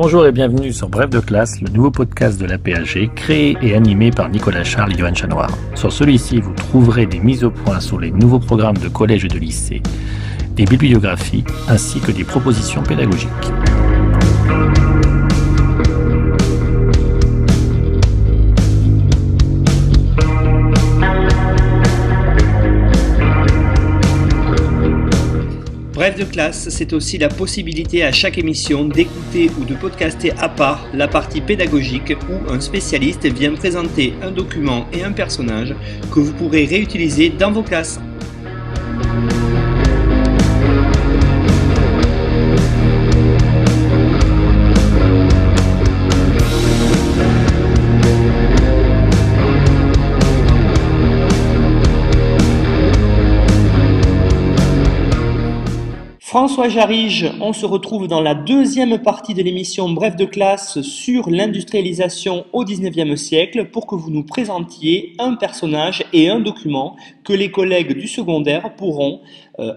Bonjour et bienvenue sur Bref de classe, le nouveau podcast de l'APAG, créé et animé par Nicolas Charles et Johan Chanoir. Sur celui-ci, vous trouverez des mises au point sur les nouveaux programmes de collège et de lycée, des bibliographies ainsi que des propositions pédagogiques. Bref de classe, c'est aussi la possibilité à chaque émission d'écouter ou de podcaster à part la partie pédagogique où un spécialiste vient présenter un document et un personnage que vous pourrez réutiliser dans vos classes. François Jarige, on se retrouve dans la deuxième partie de l'émission Bref de classe sur l'industrialisation au XIXe siècle pour que vous nous présentiez un personnage et un document que les collègues du secondaire pourront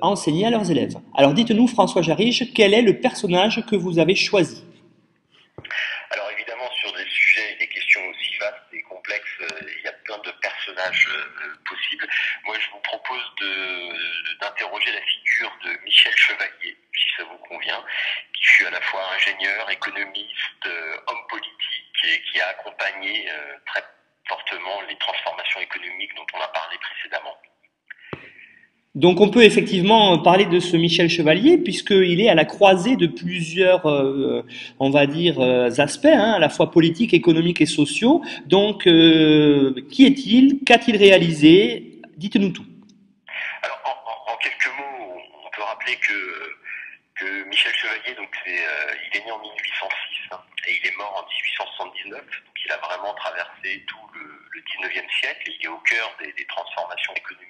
enseigner à leurs élèves. Alors dites-nous François Jarige, quel est le personnage que vous avez choisi ? Alors évidemment, sur des sujets et des questions aussi vastes et complexes, il y a plein de personnages possibles. Moi, je vous propose d'interroger la figure de Michel Chevalier, si ça vous convient, qui fut à la fois ingénieur, économiste, homme politique et qui a accompagné très fortement les transformations économiques dont on a parlé précédemment. Donc on peut effectivement parler de ce Michel Chevalier puisqu'il est à la croisée de plusieurs, aspects, à la fois politiques, économiques et sociaux. Donc qui est-il? Qu'a-t-il réalisé? Dites-nous tout. Alors en quelques mots, on peut rappeler que Michel Chevalier, donc il est né en 1806 et il est mort en 1879. Donc il a vraiment traversé tout le 19e siècle. Il est au cœur des transformations économiques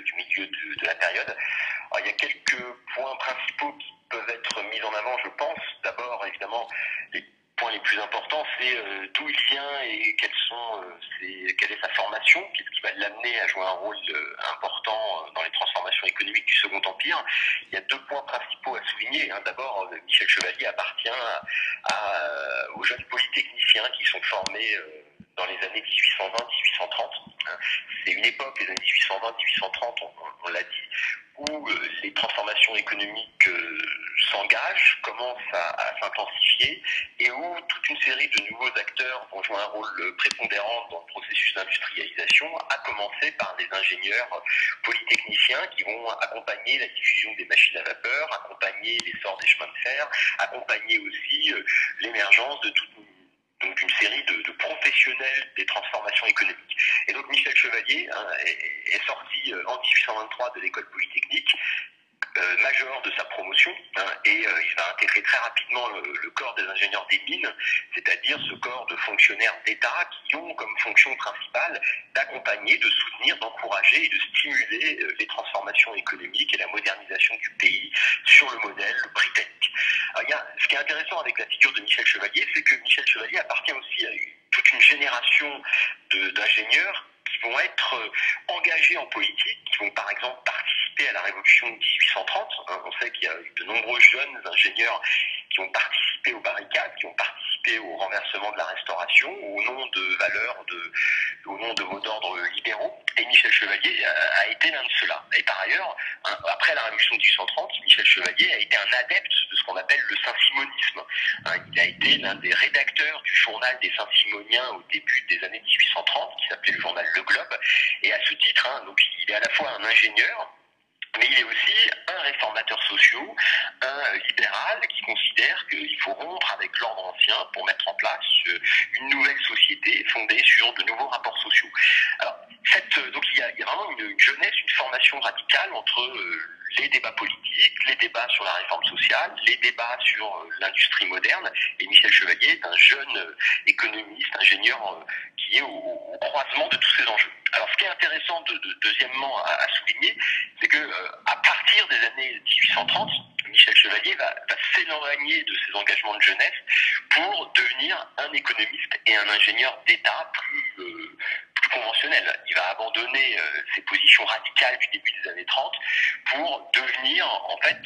du milieu de la période. Alors, il y a quelques points principaux qui peuvent être mis en avant, je pense. D'abord, évidemment, les points les plus importants, c'est d'où il vient et quelle est sa formation, qu'est-ce qui va l'amener à jouer un rôle important dans les transformations économiques du Second Empire. Il y a deux points principaux à souligner. D'abord, Michel Chevalier appartient aux jeunes polytechniciens qui sont formés dans les années 1820-1830. C'est une époque, les années 1820-1830, on l'a dit, où les transformations économiques s'engagent, commencent à s'intensifier, et où toute une série de nouveaux acteurs vont jouer un rôle prépondérant dans le processus d'industrialisation, à commencer par les ingénieurs polytechniciens qui vont accompagner la diffusion des machines à vapeur, accompagner l'essor des chemins de fer, accompagner aussi l'émergence de donc une série de professionnels des transformations économiques. Et donc Michel Chevalier est sorti en 1823 de l'école polytechnique, major de sa promotion, et il va intégrer très rapidement le corps des ingénieurs des mines, c'est-à-dire ce corps de fonctionnaires d'État qui ont comme fonction principale d'accompagner, de soutenir, d'encourager et de stimuler les transformations économiques et la modernisation du pays sur le modèle britannique. Alors, ce qui est intéressant avec la figure de Michel Chevalier, c'est que Michel Chevalier appartient aussi à toute une génération d'ingénieurs qui vont être engagés en politique, qui vont par exemple participer à la révolution de 1830. On sait qu'il y a eu de nombreux jeunes ingénieurs qui ont participé aux barricades, qui ont participé au renversement de la Restauration, au nom de valeurs, au nom de mots d'ordre libéraux. Et Michel Chevalier a été l'un de ceux-là. Et par ailleurs, après la révolution de 1830, Michel Chevalier a été un adepte de ce qu'on appelle le saint-simonisme. Il a été l'un des rédacteurs du journal des Saint-Simoniens au début des années 1830, qui s'appelait le journal Le Globe. Et à ce titre, donc il est à la fois un ingénieur, mais il est aussi un réformateur social, un libéral qui considère qu'il faut rompre avec l'ordre ancien pour mettre en place une nouvelle société fondée sur de nouveaux rapports sociaux. Alors, donc il y a vraiment une jeunesse, une formation radicale entre les débats politiques, les débats sur la réforme sociale, les débats sur l'industrie moderne. Et Michel Chevalier est un jeune économiste, ingénieur qui est au croisement de tous ces enjeux. Alors, ce qui est intéressant deuxièmement à souligner, c'est que à partir des années 1830, Michel Chevalier va s'éloigner de ses engagements de jeunesse pour devenir un économiste et un ingénieur d'État plus conventionnel. Il va abandonner ses positions radicales du début des années 30 pour devenir, en fait,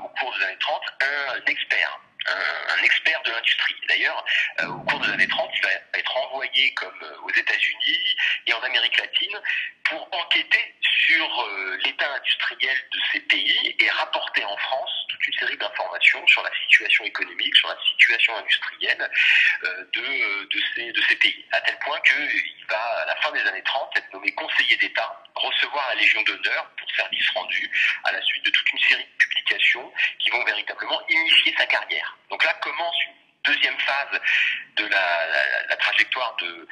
au cours des années 30, un expert. un expert de l'industrie. D'ailleurs, au cours des années 30, il va être envoyé comme aux États-Unis et en Amérique latine pour enquêter sur l'état industriel de ces pays et rapporter en France toute une série d'informations sur la situation économique, sur la situation industrielle de ces pays. À tel point qu'il va, à la fin des années 30, être nommé conseiller d'État, recevoir la Légion d'honneur pour service rendu, à la suite de toute une série de publications qui vont véritablement initier sa carrière. Donc là commence une deuxième phase de la trajectoire de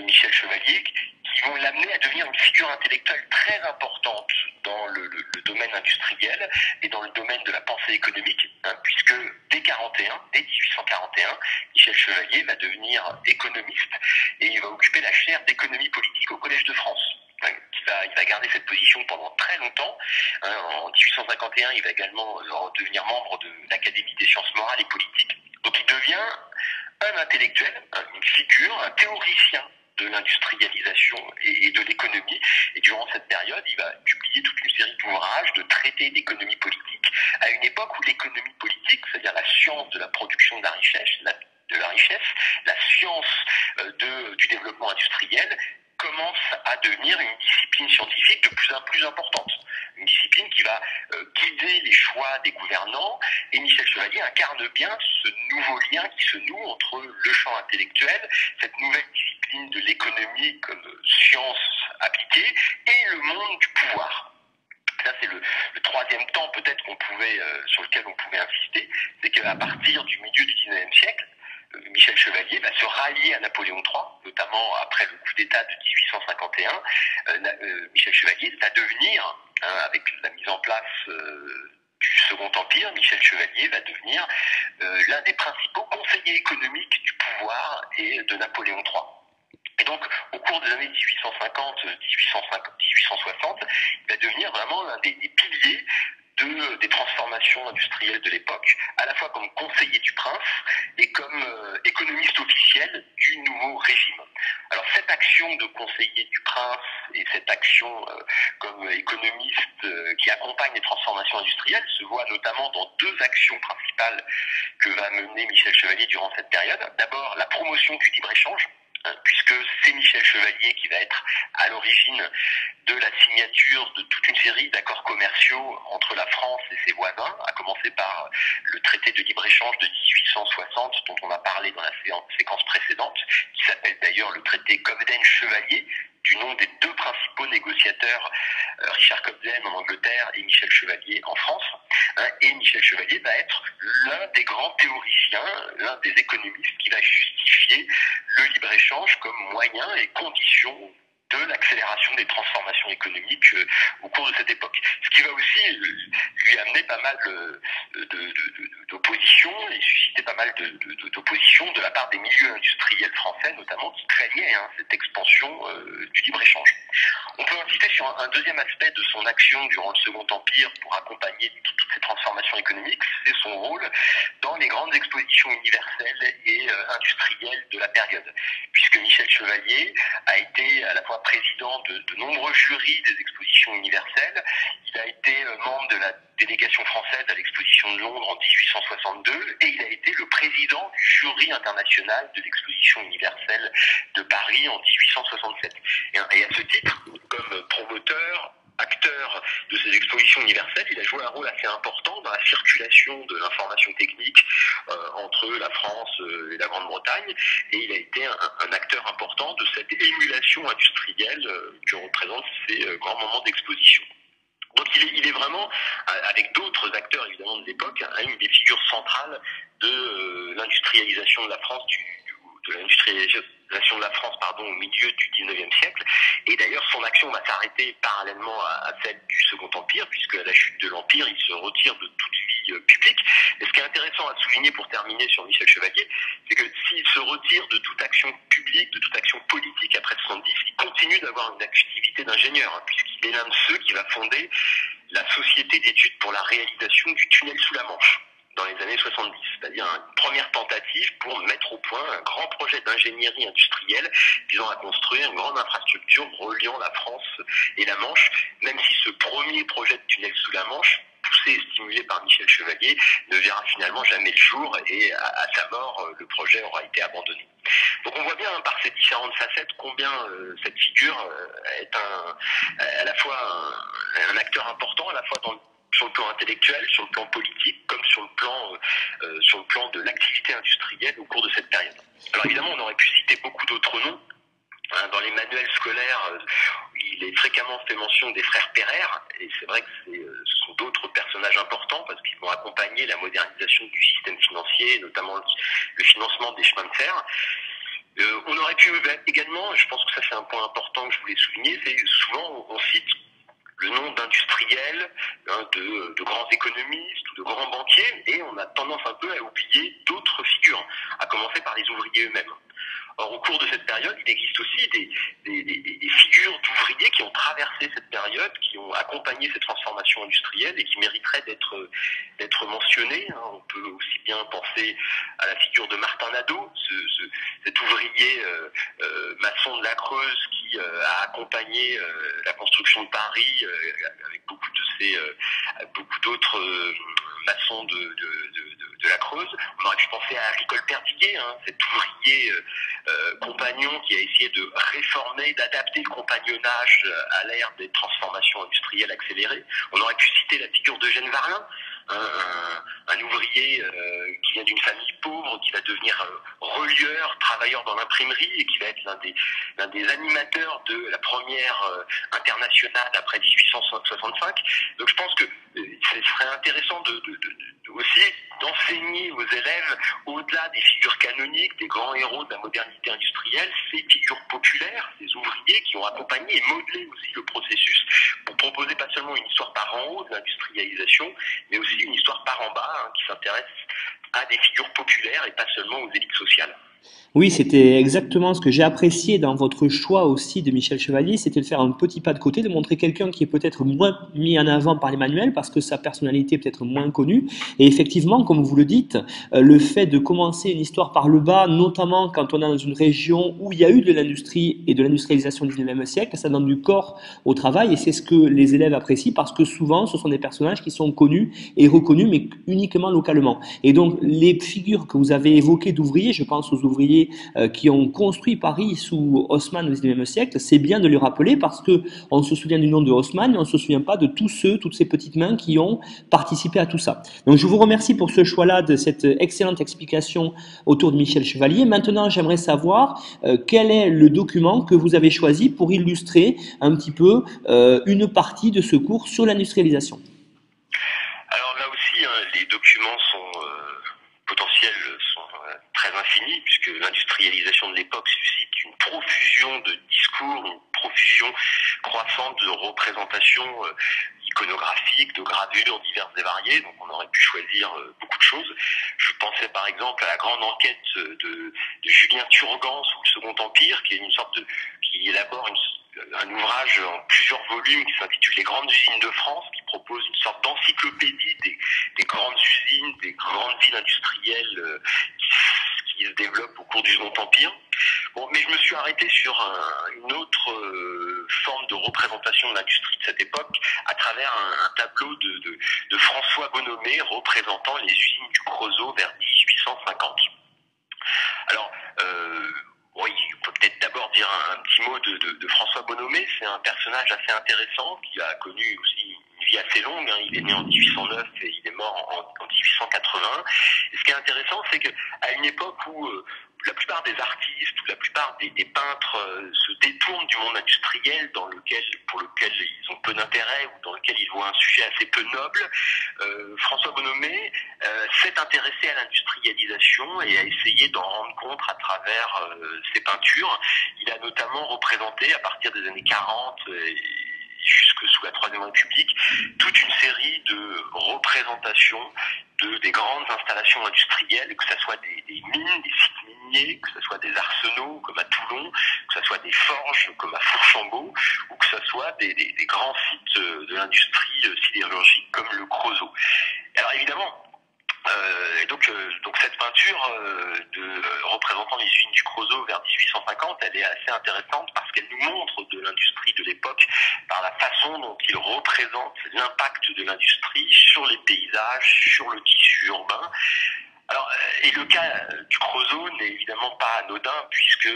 Michel Chevalier, qui vont l'amener à devenir une figure intellectuelle très importante dans le domaine industriel et dans le domaine de la pensée économique, puisque dès 1841, Michel Chevalier va devenir économiste et il va occuper la chaire d'économie politique au Collège de France. Il va garder cette position pendant très longtemps. En 1851, il va également devenir membre de l'Académie des sciences morales et politiques. Donc il devient un intellectuel, une figure, un théoricien de l'industrialisation et de l'économie. Et durant cette période, il va publier toute une série d'ouvrages, de traités d'économie politique, à une époque où l'économie politique, c'est-à-dire la science de la production de la richesse, la science du développement industriel, commence à devenir une discipline scientifique de plus en plus importante. Une discipline qui va guider les choix des gouvernants, et Michel Chevalier incarne bien ce nouveau lien qui se noue entre le champ intellectuel, cette nouvelle discipline de l'économie comme science appliquée, et le monde du pouvoir. Ça, c'est le troisième temps peut-être sur lequel on pouvait insister, c'est qu'à partir du milieu du XIXe siècle, Michel Chevalier va se rallier à Napoléon III, notamment après le coup d'État de 1851. Michel Chevalier va devenir, avec la mise en place du Second Empire, Michel Chevalier va devenir l'un des principaux conseillers économiques du pouvoir et de Napoléon III. Et donc, au cours des années 1850-1860, il va devenir vraiment l'un des piliers des transformations industrielles de l'époque, à la fois comme conseiller du prince et comme économiste officiel du nouveau régime. Alors cette action de conseiller du prince et cette action comme économiste qui accompagne les transformations industrielles se voit notamment dans deux actions principales que va mener Michel Chevalier durant cette période. D'abord, la promotion du libre-échange, puisque c'est Michel Chevalier qui va être à l'origine de la signature de toute une série d'accords commerciaux entre la France et ses voisins, à commencer par le traité de libre-échange de 1860, dont on a parlé dans la séquence précédente, qui s'appelle d'ailleurs le traité Cobden-Chevalier, du nom des deux principaux négociateurs, Richard Cobden en Angleterre et Michel Chevalier en France. Et Michel Chevalier va être l'un des grands théoriciens, l'un des économistes qui va justifier le libre-échange comme moyen et condition de l'accélération des transformations économiques au cours de cette époque. Ce qui va aussi lui amener pas mal d'opposition et susciter pas mal d'opposition de la part des milieux industriels français, notamment, qui craignaient cette expansion du libre-échange. On peut insister sur un deuxième aspect de son action durant le Second Empire pour accompagner toutes ces transformations économiques, c'est son rôle dans les grandes expositions universelles et industrielles de la période, puisque Michel Chevalier a été à la fois président de nombreux jurys des expositions universelles. Il a été membre de la délégation française à l'exposition de Londres en 1862 et il a été le président du jury international de l'exposition universelle de Paris en 1867. Et à ce titre, comme promoteur, acteur de ces expositions universelles, il a joué un rôle assez important dans la circulation de l'information technique entre la France et la Grande-Bretagne, et il a été un acteur important de cette émulation industrielle que représentent ces grands moments d'exposition. Donc il est vraiment, avec d'autres acteurs évidemment de l'époque, une des figures centrales de l'industrialisation de la France, de l'industrialisation de la France au milieu du 19e siècle. Et d'ailleurs, son action va s'arrêter parallèlement à celle du Second Empire, puisque à la chute de l'Empire, il se retire de toute vie publique. Et ce qui est intéressant à souligner pour terminer sur Michel Chevalier, c'est que s'il se retire de toute action publique, de toute action politique après 70, il continue d'avoir une activité d'ingénieur, puisqu'il est l'un de ceux qui va fonder la Société d'études pour la réalisation du tunnel sous la Manche dans les années 70, c'est-à-dire une première tentative pour mettre au point un grand projet d'ingénierie industrielle visant à construire une grande infrastructure reliant la France et la Manche, même si ce premier projet de tunnel sous la Manche, poussé et stimulé par Michel Chevalier, ne verra finalement jamais le jour et à sa mort, le projet aura été abandonné. Donc on voit bien par ces différentes facettes combien cette figure est à la fois un acteur important, à la fois sur le plan intellectuel, sur le plan politique, comme sur le plan de l'activité industrielle au cours de cette période. Alors évidemment, on aurait pu citer beaucoup d'autres noms. Dans les manuels scolaires, il est fréquemment fait mention des frères Pereire, et c'est vrai que ce sont d'autres personnages importants parce qu'ils vont accompagner la modernisation du système financier, notamment le financement des chemins de fer. On aurait pu également, je pense que ça c'est un point important que je voulais souligner, c'est souvent on cite le nom d'industriels, de grands économistes ou de grands banquiers, et on a tendance un peu à oublier d'autres figures, à commencer par les ouvriers eux-mêmes. Or, au cours de cette période, il existe aussi des figures d'ouvriers qui ont traversé cette période, qui ont accompagné cette transformation industrielle et qui mériteraient d'être mentionnées. On peut aussi bien penser à la figure de Martin Nadeau, cet ouvrier maçon de la Creuse qui a accompagné la construction de Paris avec beaucoup d'autres maçons de la Creuse. On aurait pu penser à Agricole Perdiguet, cet ouvrier compagnon qui a essayé de réformer, d'adapter le compagnonnage à l'ère des transformations industrielles accélérées. On aurait pu citer la figure d'Eugène Varlin, un ouvrier qui vient d'une famille pauvre, qui va devenir relieur, travailleur dans l'imprimerie et qui va être l'un des animateurs de la première internationale après 1865. Donc je pense que ce serait intéressant aussi d'enseigner aux élèves, au-delà des figures canoniques, des grands héros de la modernité industrielle, ces figures populaires, ces ouvriers qui ont accompagné et modelé aussi le processus pour proposer pas seulement une histoire par en haut de l'industrialisation, mais aussi une histoire par en bas qui s'intéresse à des figures populaires et pas seulement aux élites sociales. Oui, c'était exactement ce que j'ai apprécié dans votre choix aussi de Michel Chevalier, c'était de faire un petit pas de côté, de montrer quelqu'un qui est peut-être moins mis en avant par les manuels parce que sa personnalité est peut-être moins connue. Et effectivement, comme vous le dites, le fait de commencer une histoire par le bas, notamment quand on est dans une région où il y a eu de l'industrie et de l'industrialisation du 19e siècle, ça donne du corps au travail et c'est ce que les élèves apprécient parce que souvent ce sont des personnages qui sont connus et reconnus mais uniquement localement. Et donc les figures que vous avez évoquées d'ouvriers, je pense aux ouvriers qui ont construit Paris sous Haussmann au XIXe siècle, c'est bien de le rappeler parce que on se souvient du nom de Haussmann, mais on ne se souvient pas de toutes ces petites mains qui ont participé à tout ça. Donc je vous remercie pour ce choix-là, de cette excellente explication autour de Michel Chevalier. Maintenant, j'aimerais savoir quel est le document que vous avez choisi pour illustrer un petit peu une partie de ce cours sur l'industrialisation. Alors là aussi, les documents potentiels sont très infinis, puisque l'industrialisation de l'époque suscite une profusion de discours, une profusion croissante de représentations iconographiques, de gravures diverses et variées, donc on aurait pu choisir beaucoup de choses. Je pensais par exemple à la grande enquête de Julien Turgan sous le Second Empire, qui élabore un ouvrage en plusieurs volumes qui s'intitule Les grandes usines de France, qui propose une sorte d'encyclopédie des grandes usines, des grandes villes industrielles qui se développent au cours du Second Empire. Bon, mais je me suis arrêté sur une autre forme de représentation de l'industrie de cette époque à travers un tableau de François Bonhomet représentant les usines du Creusot vers 1850. Alors, oui, il faut peut-être d'abord dire un petit mot de François Bonhomet. C'est un personnage assez intéressant qui a connu aussi une vie assez longue. Il est né en 1809 et il est mort en 1880. Et ce qui est intéressant, c'est qu'à une époque où la plupart des artistes ou la plupart des peintres se détournent du monde industriel pour lequel ils ont peu d'intérêt ou dans lequel ils voient un sujet assez peu noble, François Bonhomet s'est intéressé à l'industrialisation et a essayé d'en rendre compte à travers ses peintures. Il a notamment représenté à partir des années 40 jusque sous la Troisième République, toute une série de représentations des grandes installations industrielles, que ce soit des mines, des sites miniers, que ce soit des arsenaux comme à Toulon, que ce soit des forges comme à Fourchambault, ou que ce soit des grands sites de l'industrie sidérurgique comme le Creusot. Alors évidemment, donc cette peinture représentant les usines du Creusot vers 1850, elle est assez intéressante parce qu'elle nous montre de l'industrie de l'époque par la façon façon dont il représente l'impact de l'industrie sur les paysages, sur le tissu urbain. Alors, et le cas du Creusot n'est évidemment pas anodin, puisque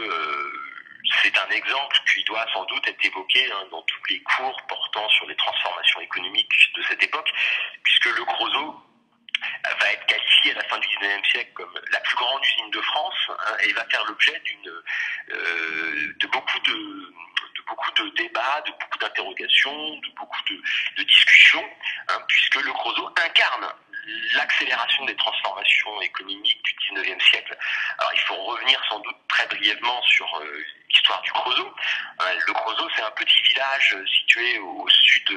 c'est un exemple qui doit sans doute être évoqué dans tous les cours portant sur les transformations économiques de cette époque, puisque le Creusot va être qualifié à la fin du 19e siècle comme la plus grande usine de France, et va faire l'objet de beaucoup de débats, de beaucoup d'interrogations, de beaucoup de discussions, puisque le Creusot incarne l'accélération des transformations économiques du 19e siècle. Alors il faut revenir sans doute très brièvement sur l'histoire du Creusot. Le Creusot, c'est un petit village situé au sud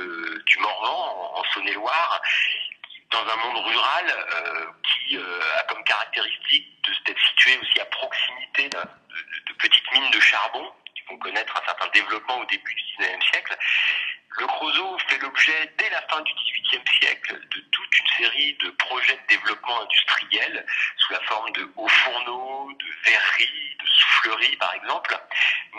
du Morvan, en Saône-et-Loire, dans un monde rural qui a comme caractéristique d'être situé aussi à proximité de petites mines de charbon qui vont connaître un certain développement au début du 19e siècle. Le Creusot fait l'objet, dès la fin du XVIIIe siècle, de toute une série de projets de développement industriel sous la forme de hauts fourneaux, de verreries, de souffleries par exemple.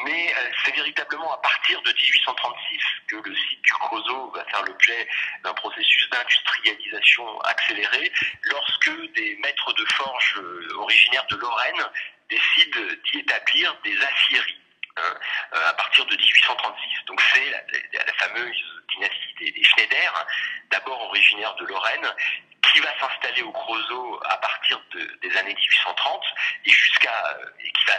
Mais c'est véritablement à partir de 1836 que le site du Creusot va faire l'objet d'un processus d'industrialisation accéléré, lorsque des maîtres de forge originaires de Lorraine décident d'y établir des aciéries. À partir de 1836. Donc c'est la fameuse dynastie des Schneider, d'abord originaire de Lorraine, qui va s'installer au Creusot à partir des années 1830 et qui va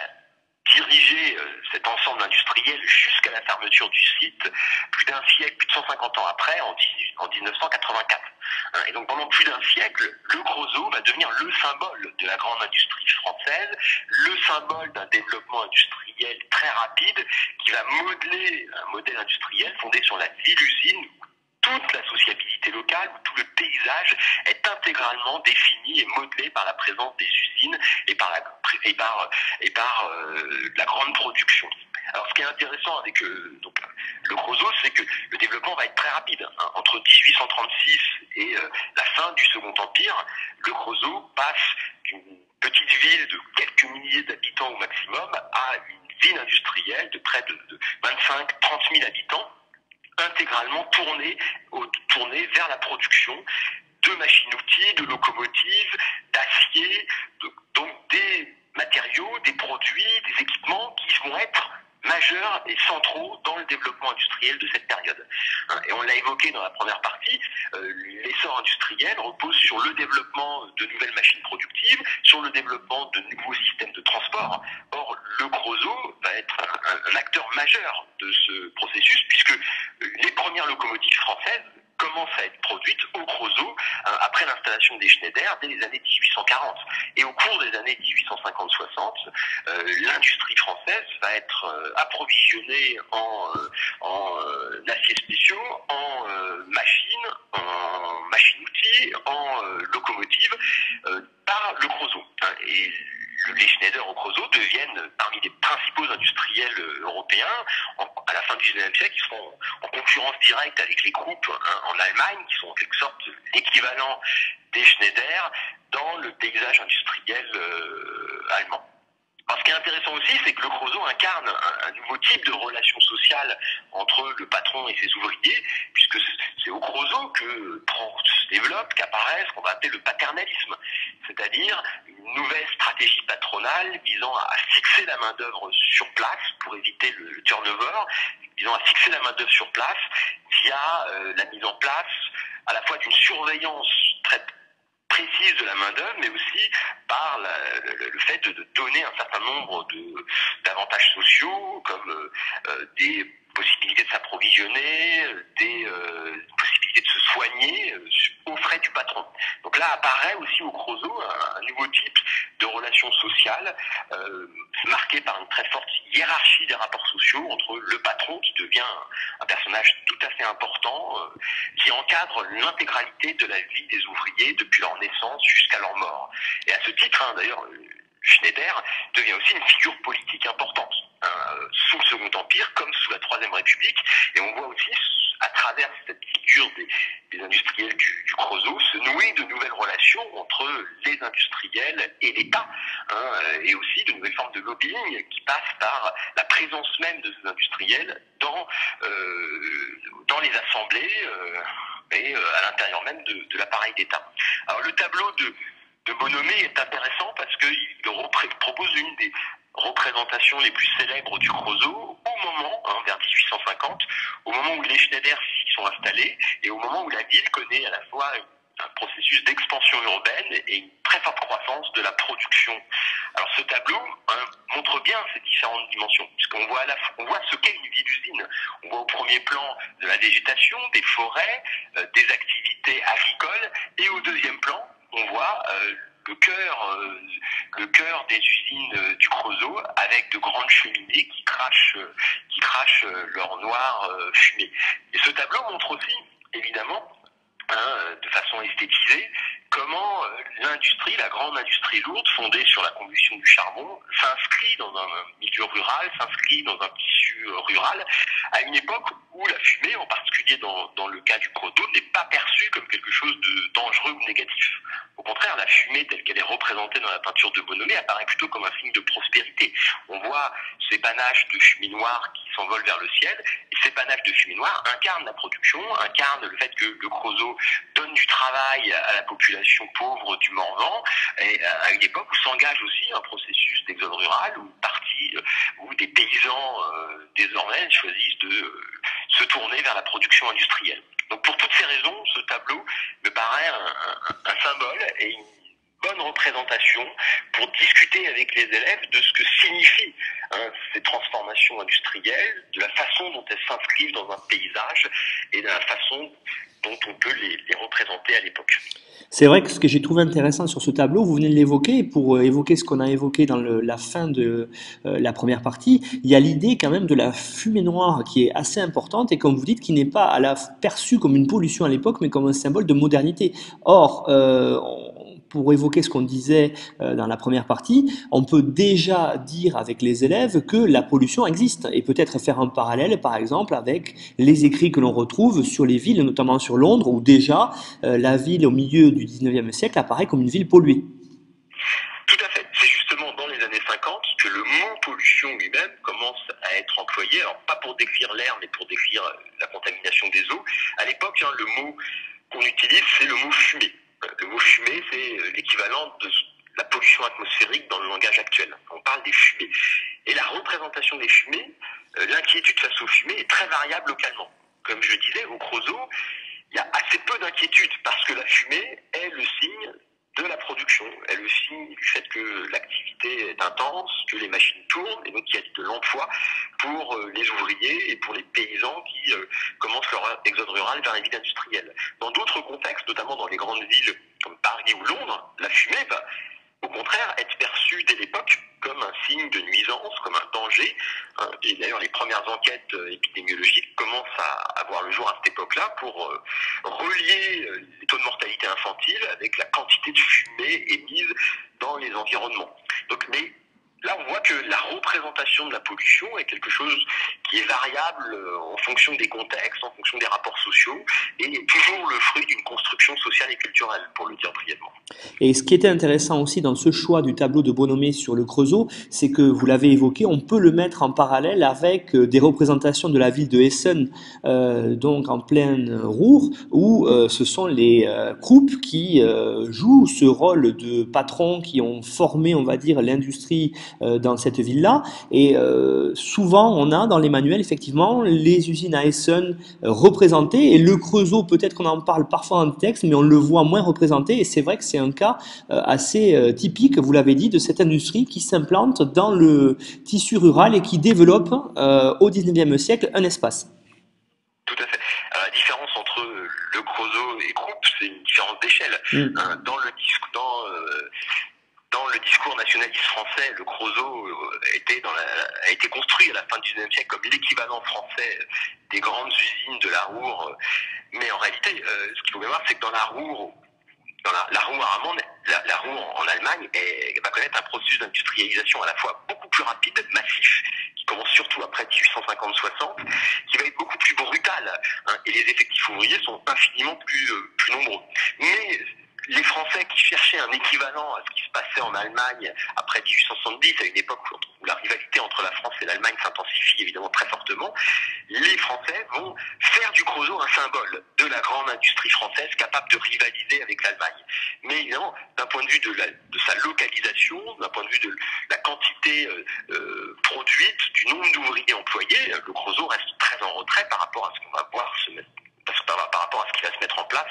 diriger cet ensemble industriel jusqu'à la fermeture du site plus d'un siècle, plus de 150 ans après, en 1984. Et donc pendant plus d'un siècle, le Creusot va devenir le symbole de la grande industrie française, le symbole d'un développement industriel très rapide qui va modeler un modèle industriel fondé sur la ville-usine. Toute la sociabilité locale, où tout le paysage est intégralement défini et modelé par la présence des usines et par la grande production. Alors ce qui est intéressant avec le Creusot, c'est que le développement va être très rapide. Entre 1836 et la fin du Second Empire, le Creusot passe d'une petite ville de quelques milliers d'habitants au maximum à une ville industrielle de près de 25-30 000 habitants, intégralement tournée vers la production de machines-outils, de locomotives, d'acier, donc des matériaux, des produits, des équipements qui vont être majeurs et centraux dans le développement industriel de cette période. Et on l'a évoqué dans la première partie, l'essor industriel repose sur le développement de nouvelles machines productives, sur le développement de nouveaux systèmes de transport. Or, le Creusot va être un acteur majeur de ce processus, puisque les premières locomotives françaises commencent à être produites au Creusot après l'installation des Schneider dès les années 1840. Et au cours des années 1850-60, l'industrie française va être approvisionnée en aciers spéciaux, en machines-outils, en locomotives par le Creusot. Et les Schneider au Creusot deviennent parmi les principaux industriels européens à la fin du XIXe siècle. Ils seront en concurrence directe avec les groupes en Allemagne, qui sont en quelque sorte l'équivalent des Schneider dans le paysage industriel allemand. Alors, ce qui est intéressant aussi, c'est que le Creusot incarne un nouveau type de relation sociale entre le patron et ses ouvriers, puisque c'est au Creusot que se développe, qu'apparaît ce qu'on va appeler le paternalisme, c'est-à-dire une nouvelle stratégie patronale visant à fixer la main-d'œuvre sur place pour éviter le turnover, visant à fixer la main-d'œuvre sur place via la mise en place à la fois d'une surveillance très précise de la main-d'œuvre, mais aussi par le fait de donner un certain nombre d'avantages sociaux, comme des possibilités de s'approvisionner, des possibilités de se soigner aux frais du patron. Donc là apparaît aussi au Creusot un nouveau type de relation sociale marqué par une très forte hiérarchie des rapports sociaux entre le patron, qui devient un personnage tout à fait important, qui encadre l'intégralité de la vie des ouvriers depuis leur naissance jusqu'à leur mort. Et à ce titre, d'ailleurs, Schneider devient aussi une figure politique importante, sous le Second Empire comme sous la Troisième République, et on voit aussi à travers cette figure des industriels du Creusot se nouer de nouvelles relations entre les industriels et l'État, et aussi de nouvelles formes de lobbying qui passent par la présence même de ces industriels dans les assembler à l'intérieur même de l'appareil d'État. Alors le tableau de Bonomé est intéressant parce qu'il propose une des représentations les plus célèbres du Creusot au moment, vers 1850, au moment où les Schneider s'y sont installés et au moment où la ville connaît à la fois un processus d'expansion urbaine et une très forte croissance de la production. Alors ce tableau montre bien ces différentes dimensions, puisqu'on voit on voit ce qu'est une ville-usine. On voit au premier plan de la végétation, des forêts, des activités agricoles, et au deuxième plan, on voit le cœur des usines du Creusot, avec de grandes cheminées qui crachent leur noire fumée. Et ce tableau montre aussi, évidemment, de façon esthétisée, comment l'industrie, la grande industrie lourde, fondée sur la combustion du charbon, s'inscrit dans un milieu rural, s'inscrit dans un tissu rural, à une époque où la fumée, en particulier dans le cas du Creusot, n'est pas perçue comme quelque chose de dangereux ou négatif. Au contraire, la fumée telle qu'elle est représentée dans la peinture de Bonomé apparaît plutôt comme un signe de prospérité. On voit ces panaches de fumée noire qui s'envolent vers le ciel, et ces panaches de fumée noire incarnent la production, incarnent le fait que le Creusot donne du travail à la population pauvre du Morvan, et à une époque où s'engage aussi un processus d'exode rural, où des paysans désormais choisissent de se tourner vers la production industrielle. Donc pour toutes ces raisons, ce tableau me paraît un symbole et une bonne représentation pour discuter avec les élèves de ce que signifient ces transformations industrielles, de la façon dont elles s'inscrivent dans un paysage et de la façon dont on peut les représenter à l'époque. C'est vrai que ce que j'ai trouvé intéressant sur ce tableau, vous venez de l'évoquer, et pour évoquer ce qu'on a évoqué dans la fin de la première partie, il y a l'idée quand même de la fumée noire qui est assez importante et comme vous dites, qui n'est pas perçue comme une pollution à l'époque, mais comme un symbole de modernité. Or, pour évoquer ce qu'on disait dans la première partie, on peut déjà dire avec les élèves que la pollution existe et peut-être faire un parallèle par exemple avec les écrits que l'on retrouve sur les villes, notamment sur Londres, où déjà la ville au milieu du 19e siècle apparaît comme une ville polluée. Tout à fait. C'est justement dans les années 50 que le mot pollution lui-même commence à être employé, alors pas pour décrire l'air, mais pour décrire la contamination des eaux. À l'époque, le mot qu'on utilise, c'est le mot fumée. Le mot fumée, c'est l'équivalent de la pollution atmosphérique dans le langage actuel. On parle des fumées. Et la représentation des fumées, l'inquiétude face aux fumées est très variable localement. Comme je disais, au Creusot, il y a assez peu d'inquiétude parce que la fumée est le signe de la production, est le signe du fait que l'activité est intense, que les machines tournent, et donc il y a de l'emploi pour les ouvriers et pour les paysans qui commencent leur exode rural vers la ville industrielle. Dans d'autres contextes, notamment dans les grandes villes comme Paris ou Londres, la fumée va au contraire être perçue dès l'époque comme un signe de nuisance, comme un danger. Et d'ailleurs, les premières enquêtes épidémiologiques commencent à avoir le jour à cette époque-là pour relier les taux de mortalité infantile avec la quantité de fumée émise dans les environnements. Donc, mais là, on voit que la représentation de la pollution est quelque chose qui est variable en fonction des contextes, en fonction des rapports sociaux, et est toujours le fruit d'une construction sociale et culturelle, pour le dire brièvement. Et ce qui était intéressant aussi dans ce choix du tableau de Bonomé sur le Creusot, c'est que vous l'avez évoqué, on peut le mettre en parallèle avec des représentations de la ville de Essen, donc en pleine Ruhr, où ce sont les Krupp qui jouent ce rôle de patrons qui ont formé, on va dire, l'industrie dans cette ville-là. Et souvent, on a dans les manuels, effectivement, les usines à Essen représentées, et le Creusot, peut-être qu'on en parle parfois en texte, mais on le voit moins représenté, et c'est vrai que c'est un cas assez typique, vous l'avez dit, de cette industrie qui s'implante dans le tissu rural et qui développe au 19e siècle un espace. Tout à fait. Alors, la différence entre le Creusot et Krupp, c'est une différence d'échelle. Dans le discours nationaliste français, le Creusot a été construit à la fin du XIXe siècle comme l'équivalent français des grandes usines de la Ruhr. Mais en réalité, ce qu'il faut bien voir, c'est que dans la Ruhr, la Ruhr allemande, la Ruhr en Allemagne va connaître un processus d'industrialisation à la fois beaucoup plus rapide, massif, qui commence surtout après 1850-60, qui va être beaucoup plus brutal, et les effectifs ouvriers sont infiniment plus nombreux. Mais les Français qui cherchaient un équivalent à ce qui se passait en Allemagne après 1870, à une époque où la rivalité entre la France et l'Allemagne s'intensifie évidemment très fortement, les Français vont faire du Creusot un symbole de la grande industrie française capable de rivaliser avec l'Allemagne. Mais évidemment, d'un point de vue de sa localisation, d'un point de vue de la quantité produite, du nombre d'ouvriers employés, le Creusot reste très en retrait par rapport à ce qu'on va voir par rapport à ce qui va se mettre en place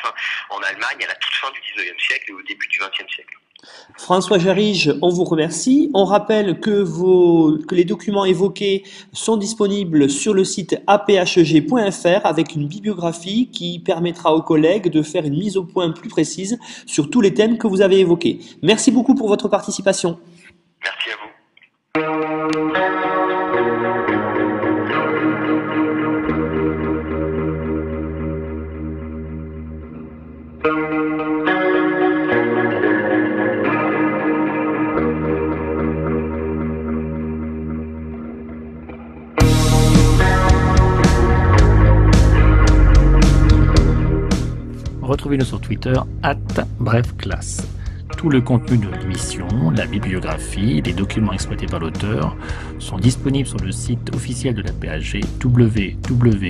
en Allemagne à la toute fin du 19e siècle et au début du 20e siècle. François Jarige, on vous remercie. On rappelle que les documents évoqués sont disponibles sur le site apheg.fr avec une bibliographie qui permettra aux collègues de faire une mise au point plus précise sur tous les thèmes que vous avez évoqués. Merci beaucoup pour votre participation. Merci à vous. Retrouvez-nous sur Twitter @brefclasse. Tout le contenu de l'émission, la bibliographie, les documents exploités par l'auteur sont disponibles sur le site officiel de la PAG www.aphg.fr.